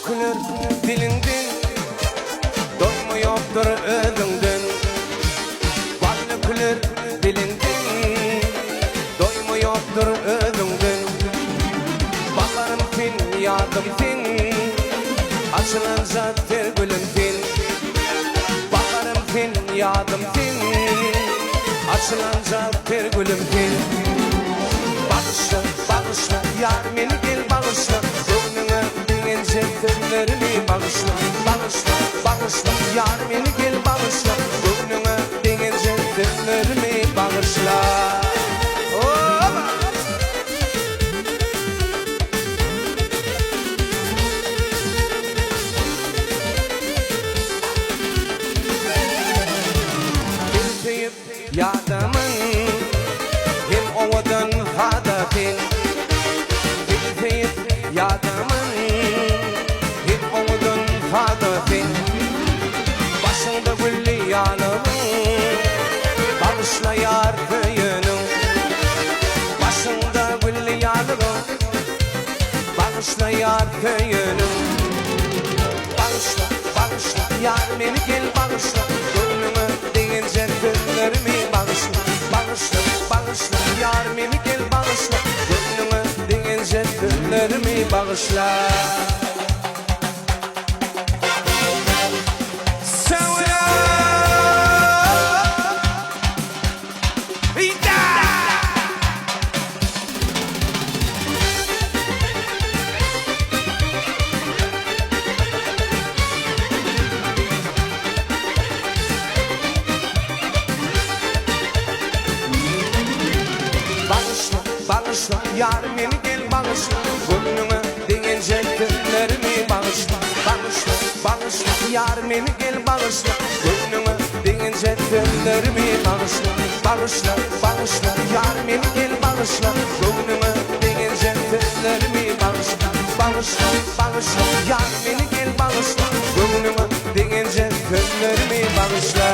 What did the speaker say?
dökülür dilinden, doymuyordur özünden. Bal dökülür dilinden, doymuyordur özünden. Bakarım fin, yardım fin, açılınca ter gülün fin. Bakarım fin, yardım fin, açılınca ter gülün fin. Bağışla, bağışla, yar beni gel bağışla, gönlüne dingince tellerimi bağışla. Bağışla, bağışla, yar beni gel bağışla, gönlüne dingince tellerimi bağışla. Bilteyip yardımın, hem ovadan hadafin. Bilteyip yardımın, hem ovadan hadafin. Başında gülli yanımın, bağışla yar köyünün. Başında gülli yanımın, bağışla yar köyünün. Bağışla, bağışla, yar beni gel bağışla, gönlüme deyince gönllerimi bağışla. Bağışla, bağışla, yar beni gel bağışla, gönlüme deyince gönllerimi bağışla. Bağışla, bağışla, yar beni gel bağışla, gönlüme deyince gönllerimi bağışla. Bağışla, bağışla, yar beni gel bağışla, gönlüme deyince gönllerimi bağışla. Bağışla, bağışla, yar beni gel bağışla, gönlüme deyince gönllerimi bağışla. Bağışla, bağışla, yar beni gel bağışla, gönlüme deyince gönllerimi bağışla.